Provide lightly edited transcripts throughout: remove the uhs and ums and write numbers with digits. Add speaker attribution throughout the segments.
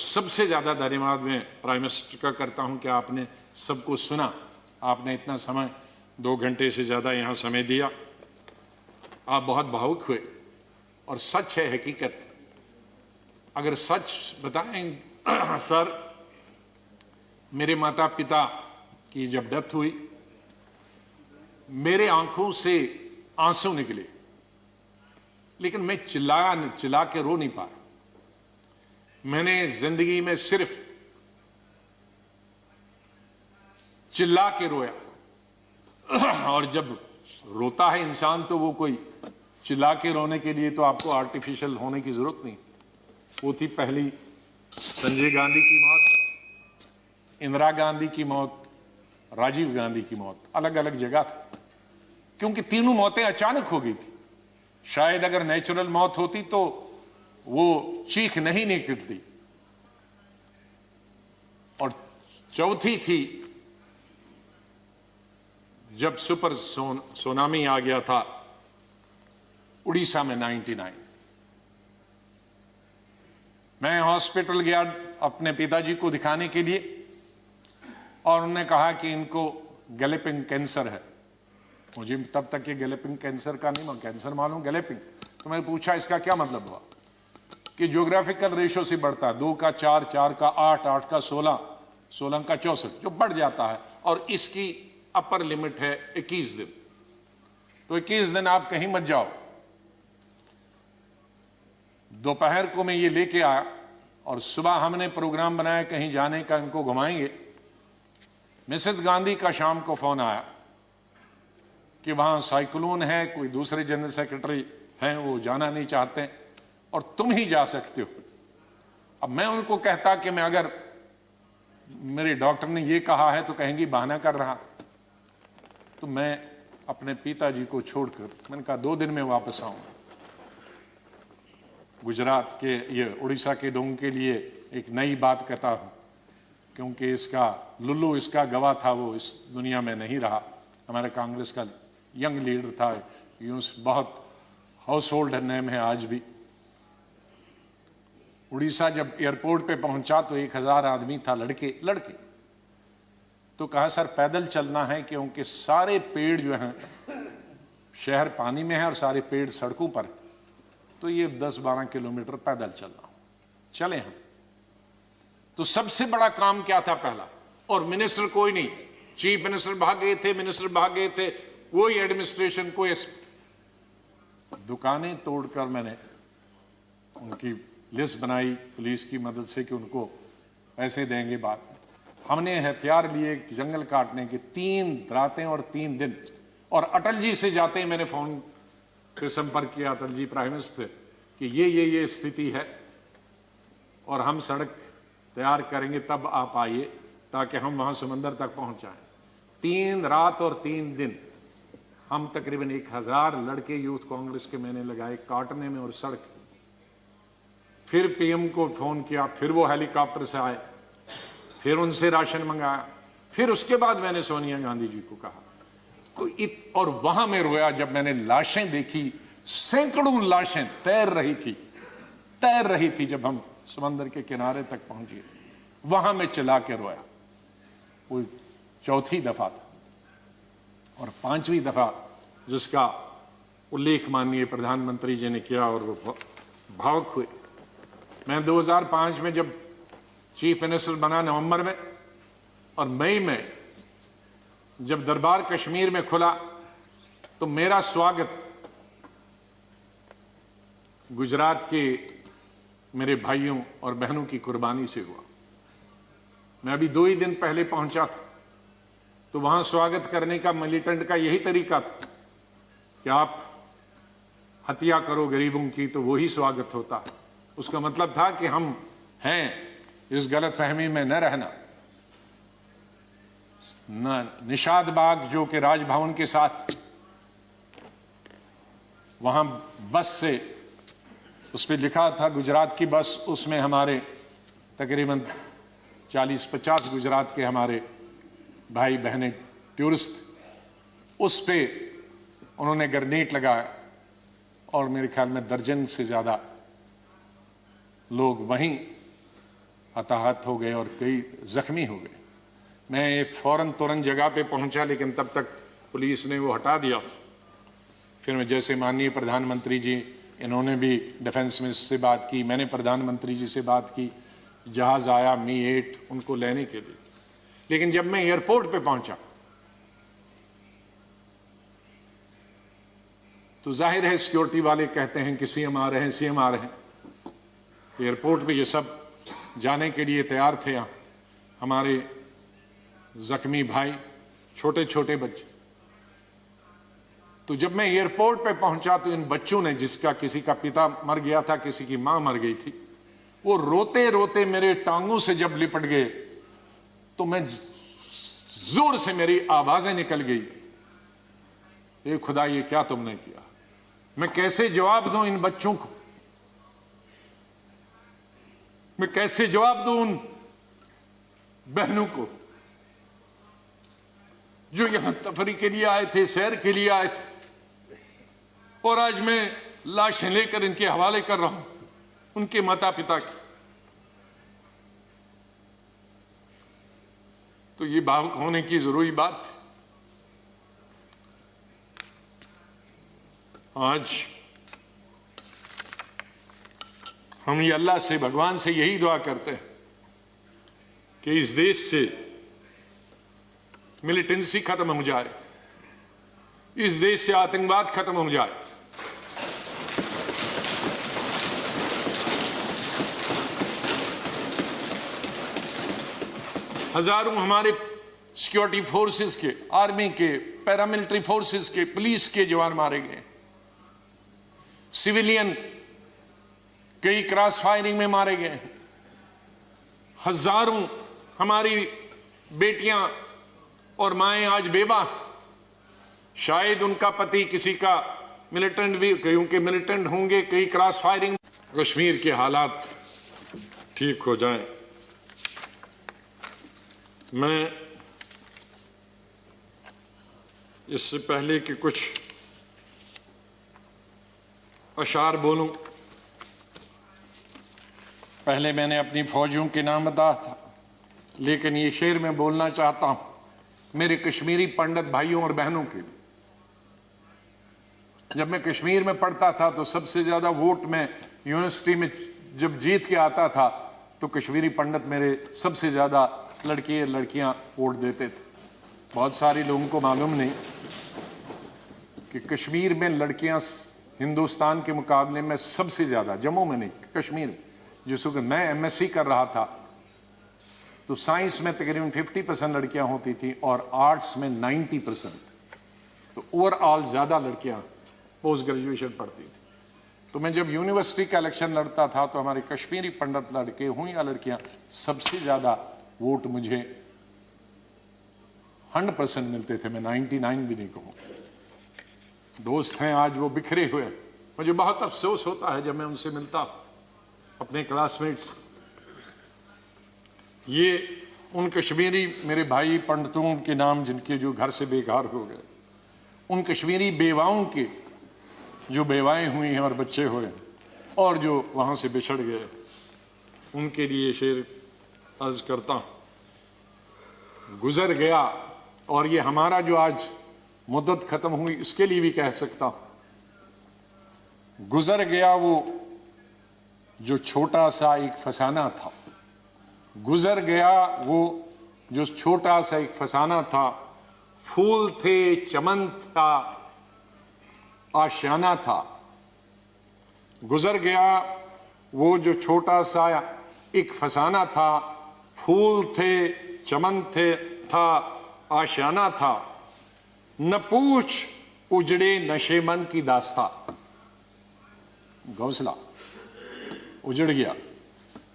Speaker 1: सबसे ज्यादा धन्यवाद मैं प्राइम मिनिस्टर का करता हूं कि आपने सबको सुना, आपने इतना समय 2 घंटे से ज्यादा यहां समय दिया। आप बहुत भावुक हुए और सच है, हकीकत। अगर सच बताएं सर, मेरे माता पिता की जब डेथ हुई, मेरे आंखों से आंसू निकले, लेकिन मैं चिल्ला के रो नहीं पाया। मैंने जिंदगी में सिर्फ चिल्ला के रोया। और जब रोता है इंसान तो वो कोई चिल्ला के रोने के लिए तो आपको आर्टिफिशियल होने की जरूरत नहीं। वो थी पहली संजय गांधी की मौत, इंदिरा गांधी की मौत, राजीव गांधी की मौत। अलग अलग जगह था, क्योंकि तीनों मौतें अचानक हो गई थी। शायद अगर नेचुरल मौत होती तो वो चीख नहीं निकलती। और चौथी थी जब सुपर सुनामी आ गया था उड़ीसा में 99। मैं हॉस्पिटल गया अपने पिताजी को दिखाने के लिए, और उन्होंने कहा कि इनको गैलेपिंग कैंसर है। मुझे तब तक ये गैलेपिंग कैंसर का नहीं, कैंसर मालूम, गैलेपिंग। तो मैंने पूछा इसका क्या मतलब हुआ, कि ज्योग्राफिकल रेशो से बढ़ता है, 2 का 4, 4 का 8, 8 का 16, 16 का 64, जो बढ़ जाता है। और इसकी अपर लिमिट है 21 दिन। तो 21 दिन आप कहीं मत जाओ। दोपहर को मैं ये लेके आया और सुबह हमने प्रोग्राम बनाया कहीं जाने का, इनको घुमाएंगे। मिसेस गांधी का शाम को फोन आया कि वहां साइक्लोन है, कोई दूसरे जनरल सेक्रेटरी हैं वो जाना नहीं चाहते और तुम ही जा सकते हो। अब मैं उनको कहता कि मैं, अगर मेरे डॉक्टर ने ये कहा है तो कहेंगी बहाना कर रहा। तो मैं अपने पिताजी को छोड़कर, मैंने कहा 2 दिन में वापस आऊंगा। गुजरात के, ये उड़ीसा के लोगों के लिए एक नई बात कहता हूं, क्योंकि इसका लुल्लू, इसका गवाह था, वो इस दुनिया में नहीं रहा। हमारे कांग्रेस का यंग लीडर था, यूं बहुत हाउस होल्ड नेम है आज भी। उड़ीसा जब एयरपोर्ट पे पहुंचा तो 1000 आदमी था, लड़के। तो कहा सर पैदल चलना है, क्योंकि सारे पेड़ जो हैं, शहर पानी में है और सारे पेड़ सड़कों पर है, तो ये 10-12 किलोमीटर पैदल चलना। चले हम। तो सबसे बड़ा काम क्या था पहला, और मिनिस्टर कोई नहीं, चीफ मिनिस्टर भाग गए थे, मिनिस्टर भाग गए थे, कोई एडमिनिस्ट्रेशन, कोई। दुकानें तोड़कर मैंने उनकी लिस्ट बनाई पुलिस की मदद से कि उनको पैसे देंगे बाद में। हमने हथियार लिए जंगल काटने के, 3 रातें और 3 दिन। और अटल जी से जाते ही मैंने फोन पे संपर्क किया, अटल जी प्राइम मिनिस्टर, कि ये स्थिति है और हम सड़क तैयार करेंगे, तब आप आइए ताकि हम वहां समंदर तक पहुंच जाएं। 3 रात और 3 दिन हम तकरीबन 1000 लड़के यूथ कांग्रेस के मैंने लगाए काटने में और सड़क। फिर पीएम को फोन किया, फिर वो हेलीकॉप्टर से आए, फिर उनसे राशन मंगाया, फिर उसके बाद मैंने सोनिया गांधी जी को कहा। तो और वहां मैं रोया जब मैंने लाशें देखी, सैकड़ों लाशें तैर रही थी जब हम समंदर के किनारे तक पहुंचे। वहां मैं चिल्ला के रोया। वो 4थी दफा था। और 5वीं दफा जिसका उल्लेख माननीय प्रधानमंत्री जी ने किया और वो भावुक हुए। मैं 2005 में जब चीफ मिनिस्टर बना नवंबर में, और मई में जब दरबार कश्मीर में खुला, तो मेरा स्वागत गुजरात के मेरे भाइयों और बहनों की कुर्बानी से हुआ। मैं अभी 2 ही दिन पहले पहुंचा था, तो वहां स्वागत करने का मिलिटेंट का यही तरीका था कि आप हत्या करो गरीबों की तो वही स्वागत होता। उसका मतलब था कि हम हैं, इस गलतफहमी में न रहना। निषाद बाग जो कि राजभवन के साथ, वहां बस से, उस पर लिखा था गुजरात की बस, उसमें हमारे तकरीबन 40-50 गुजरात के हमारे भाई बहनें टूरिस्ट, उस पे उन्होंने ग्रेनेड लगाया और मेरे ख्याल में दर्जन से ज्यादा लोग वहीं हताहत हो गए और कई जख्मी हो गए। मैं फौरन तुरंत जगह पे पहुंचा, लेकिन तब तक पुलिस ने वो हटा दिया था। फिर मैं जैसे माननीय प्रधानमंत्री जी, इन्होंने भी डिफेंस मिनिस्टर से बात की, मैंने प्रधानमंत्री जी से बात की, जहाज आया मी-8 उनको लेने के लिए। लेकिन जब मैं एयरपोर्ट पे पहुंचा तो जाहिर है सिक्योरिटी वाले कहते हैं कि सीएम आ रहे हैं, सीएम आ रहे हैं। एयरपोर्ट पे ये सब जाने के लिए तैयार थे। हमारे जख्मी भाई, छोटे छोटे बच्चे। तो जब मैं एयरपोर्ट पे पहुंचा तो इन बच्चों ने, जिसका किसी का पिता मर गया था, किसी की मां मर गई थी, वो रोते रोते मेरे टांगों से जब लिपट गए तो मैं जोर से, मेरी आवाजें निकल गई, ए खुदा ये क्या तुमने किया। मैं कैसे जवाब दूं इन बच्चों को, मैं कैसे जवाब दूं उन बहनों को जो यहां तफरी के लिए आए थे, सैर के लिए आए थे, और आज मैं लाशें लेकर इनके हवाले कर रहा हूं उनके माता पिता की। तो ये भावुक होने की जरूरी बात है। आज हम ये अल्लाह से, भगवान से यही दुआ करते हैं कि इस देश से मिलिटेंसी खत्म हो जाए, इस देश से आतंकवाद खत्म हो जाए। हजारों हमारे सिक्योरिटी फोर्सेस के, आर्मी के, पैरामिलिट्री फोर्सेस के, पुलिस के जवान मारे गए। सिविलियन कई क्रॉस फायरिंग में मारे गए। हजारों हमारी बेटियां और माएं आज बेवा, शायद उनका पति किसी का मिलिटेंट भी, कईयों के मिलिटेंट होंगे, कई क्रॉस फायरिंग। कश्मीर के हालात ठीक हो जाएं। मैं इससे पहले कि कुछ अशार बोलूं, पहले मैंने अपनी फौजियों के नाम बताया था, लेकिन ये शेर मैं बोलना चाहता हूं मेरे कश्मीरी पंडित भाइयों और बहनों के लिए। जब मैं कश्मीर में पढ़ता था तो सबसे ज्यादा वोट में यूनिवर्सिटी में जब जीत के आता था तो कश्मीरी पंडित मेरे सबसे ज्यादा लड़के लड़कियां वोट देते थे। बहुत सारे लोगों को मालूम नहीं कि कश्मीर में लड़कियां हिंदुस्तान के मुकाबले में सबसे ज्यादा, जम्मू में नहीं, कश्मीर में। जिस वक्त मैं एमएससी कर रहा था तो साइंस में तकरीबन 50% लड़कियां होती थी और आर्ट्स में 90%। तो ओवरऑल ज्यादा लड़कियां पोस्ट ग्रेजुएशन पढ़ती थी। तो मैं जब यूनिवर्सिटी का इलेक्शन लड़ता था तो हमारे कश्मीरी पंडित लड़के हों या लड़कियां, सबसे ज्यादा वोट मुझे 100% मिलते थे। मैं 99 भी नहीं कहूं। दोस्त हैं आज वो बिखरे हुए। मुझे बहुत अफसोस होता है जब मैं उनसे मिलता, अपने क्लासमेट्स। ये उन कश्मीरी मेरे भाई पंडितों के नाम जिनके जो घर से बेकार हो गए, उन कश्मीरी बेवाओं के जो बेवाएं हुई हैं और बच्चे हुए और जो वहां से बिछड़ गए, उनके लिए शेर अर्ज करता हूं। गुजर गया, और ये हमारा जो आज मुद्दत खत्म हुई इसके लिए भी कह सकता हूं, गुजर गया वो जो छोटा सा एक फसाना था। गुजर गया वो जो छोटा सा एक फसाना था। फूल थे, चमन था, आशियाना था। गुजर गया वो जो छोटा सा एक फसाना था। फूल थे, चमन थे, था, आशियाना था। न पूछ उजड़े नशे मन की दास्ता। घोंसला उजड़ गया।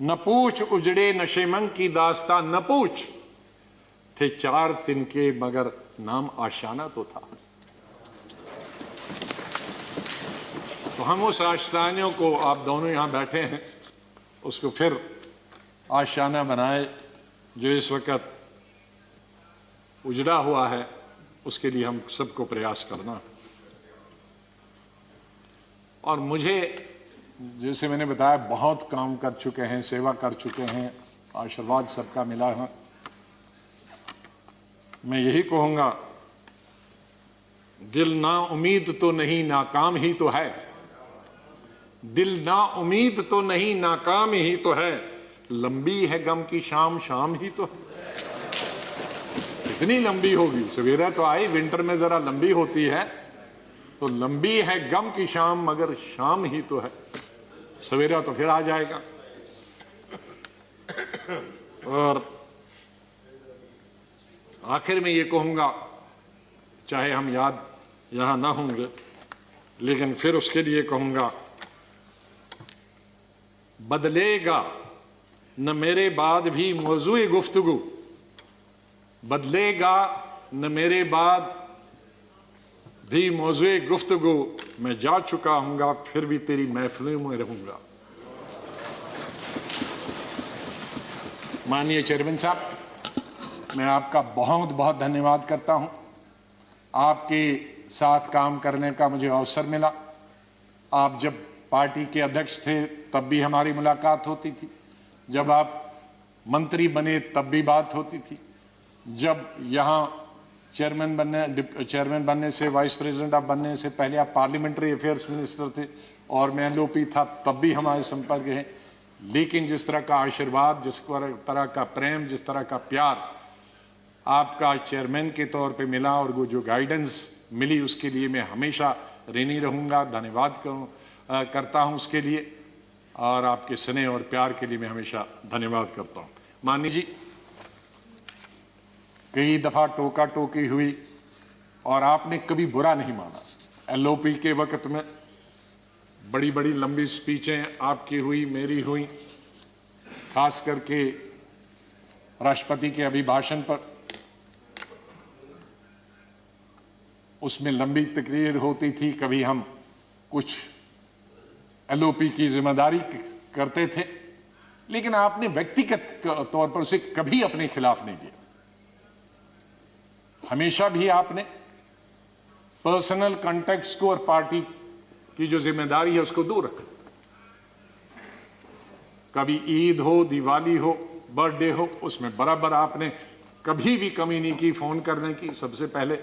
Speaker 1: न पूछ उजड़े नशे मन की दास्ता। न पूछ थे 4 तिनके मगर नाम आशियाना तो था। तो हम उस आशियाने को, आप दोनों यहां बैठे हैं, उसको फिर आशियाना बनाए जो इस वक्त उजड़ा हुआ है। उसके लिए हम सबको प्रयास करना। और मुझे, जैसे मैंने बताया, बहुत काम कर चुके हैं, सेवा कर चुके हैं, आशीर्वाद सबका मिला है। मैं यही कहूँगा, दिल ना उम्मीद तो नहीं नाकाम ही तो है, दिल ना उम्मीद तो नहीं नाकाम ही तो है, लंबी है गम की शाम शाम ही तो है। कितनी लंबी होगी, सवेरा तो आई, विंटर में जरा लंबी होती है, तो लंबी है गम की शाम मगर शाम ही तो है, सवेरा तो फिर आ जाएगा। और आखिर में ये कहूंगा, चाहे हम याद यहां ना होंगे, लेकिन फिर उसके लिए कहूंगा, बदलेगा न मेरे बाद भी मौजूए गुफ्तगू, बदलेगा न मेरे बाद भी मौजूए गुफ्तगू, मैं जा चुका हूंगा फिर भी तेरी महफिलों में रहूंगा। माननीय चेयरमैन साहब, मैं आपका बहुत बहुत धन्यवाद करता हूं। आपके साथ काम करने का मुझे अवसर मिला। आप जब पार्टी के अध्यक्ष थे तब भी हमारी मुलाकात होती थी, जब आप मंत्री बने तब भी बात होती थी, जब यहाँ चेयरमैन बनने से, वाइस प्रेसिडेंट आप बनने से पहले आप पार्लियामेंट्री अफेयर्स मिनिस्टर थे और मैं एलओपी था, तब भी हमारे संपर्क है। लेकिन जिस तरह का आशीर्वाद, जिस तरह का प्रेम, जिस तरह का प्यार आपका चेयरमैन के तौर पे मिला और वो जो गाइडेंस मिली, उसके लिए मैं हमेशा ऋणी रहूंगा, धन्यवाद करता हूं उसके लिए, और आपके स्नेह और प्यार के लिए मैं हमेशा धन्यवाद करता हूं। माननीय जी, कई दफा टोका टोकी हुई और आपने कभी बुरा नहीं माना। एलओपी के वक्त में बड़ी बड़ी लंबी स्पीचें आपकी हुई, मेरी हुई, खास करके राष्ट्रपति के अभिभाषण पर, उसमें लंबी तकरीर होती थी। कभी हम कुछ एलओपी की जिम्मेदारी करते थे, लेकिन आपने व्यक्तिगत तौर पर उसे कभी अपने खिलाफ नहीं लिया। हमेशा भी आपने पर्सनल कॉन्टेक्ट्स को और पार्टी की जो जिम्मेदारी है उसको दूर रखा। कभी ईद हो, दिवाली हो, बर्थडे हो, उसमें बराबर आपने कभी भी कमी नहीं की फोन करने की। सबसे पहले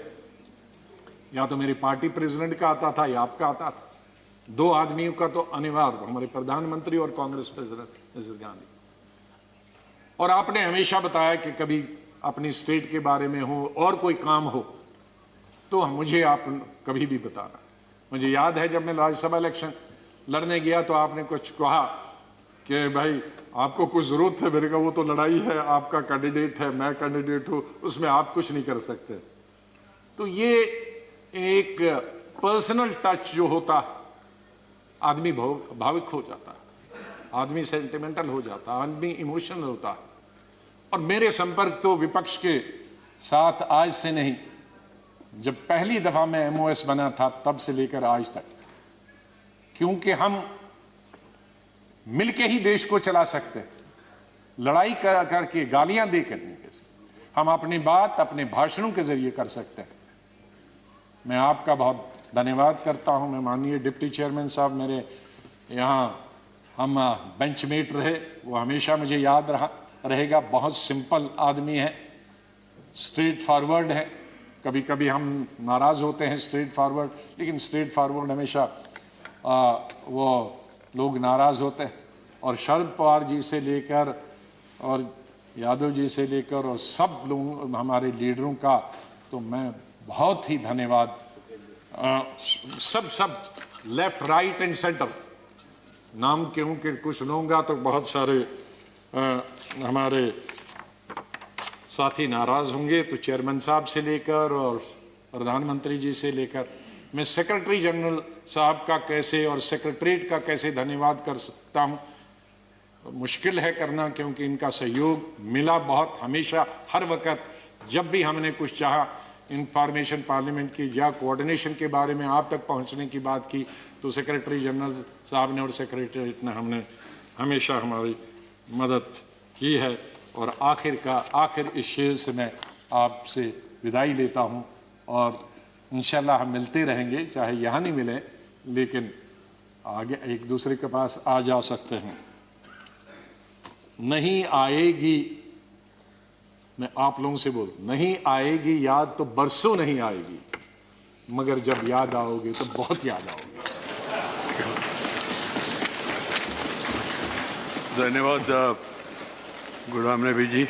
Speaker 1: या तो मेरे पार्टी प्रेसिडेंट का आता था या आपका आता था। दो आदमियों का तो अनिवार्य, हमारे प्रधानमंत्री और कांग्रेस प्रेसिडेंट मिसेस गांधी। और आपने हमेशा बताया कि कभी अपनी स्टेट के बारे में हो और कोई काम हो तो मुझे आप कभी भी बताना। मुझे याद है जब मैं राज्यसभा इलेक्शन लड़ने गया तो आपने कुछ कहा कि भाई आपको कुछ जरूरत है, मेरे का वो तो लड़ाई है, आपका कैंडिडेट है, मैं कैंडिडेट हूं, उसमें आप कुछ नहीं कर सकते। तो ये एक पर्सनल टच जो होता, आदमी भावुक हो जाता, आदमी सेंटिमेंटल हो जाता, आदमी इमोशनल होता। और मेरे संपर्क तो विपक्ष के साथ आज से नहीं, जब पहली दफा मैं एमओएस बना था तब से लेकर आज तक, क्योंकि हम मिलके ही देश को चला सकते हैं, लड़ाई करके, गालियां देकर नहीं। हम अपनी बात अपने भाषणों के जरिए कर सकते हैं। मैं आपका बहुत धन्यवाद करता हूं। मैं माननीय डिप्टी चेयरमैन साहब, मेरे यहाँ हम बेंचमेट रहे, वो हमेशा मुझे याद रहेगा। बहुत सिंपल आदमी है, स्ट्रेट फॉरवर्ड है। कभी कभी हम नाराज होते हैं स्ट्रेट फॉरवर्ड, लेकिन स्ट्रेट फॉरवर्ड हमेशा वो लोग नाराज होते हैं। और शरद पवार जी से लेकर और यादव जी से लेकर और सब लोग हमारे लीडरों का तो मैं बहुत ही धन्यवाद, सब लेफ्ट राइट एंड सेंटर, नाम क्योंकि कुछ लूंगा तो बहुत सारे हमारे साथी नाराज होंगे, तो चेयरमैन साहब से लेकर और प्रधानमंत्री जी से लेकर मैं सेक्रेटरी जनरल साहब का कैसे और सेक्रेटरीट का कैसे धन्यवाद कर सकता हूं, मुश्किल है करना, क्योंकि इनका सहयोग मिला बहुत हमेशा, हर वक्त जब भी हमने कुछ चाहा इंफॉर्मेशन पार्लियामेंट की या कोऑर्डिनेशन के बारे में आप तक पहुंचने की बात की, तो सेक्रेटरी जनरल साहब ने और सेक्रेटरीट ने हमने हमेशा हमारी मदद की है। और आखिर इस शेर से मैं आपसे विदाई लेता हूं, और इंशाल्लाह हम मिलते रहेंगे, चाहे यहाँ नहीं मिले लेकिन आगे एक दूसरे के पास आ जा सकते हैं। नहीं आएगी, मैं आप लोगों से बोल, नहीं आएगी याद तो बरसों नहीं आएगी, मगर जब याद आओगे तो बहुत याद आओगे।
Speaker 2: धन्यवाद गुलाम नबी जी।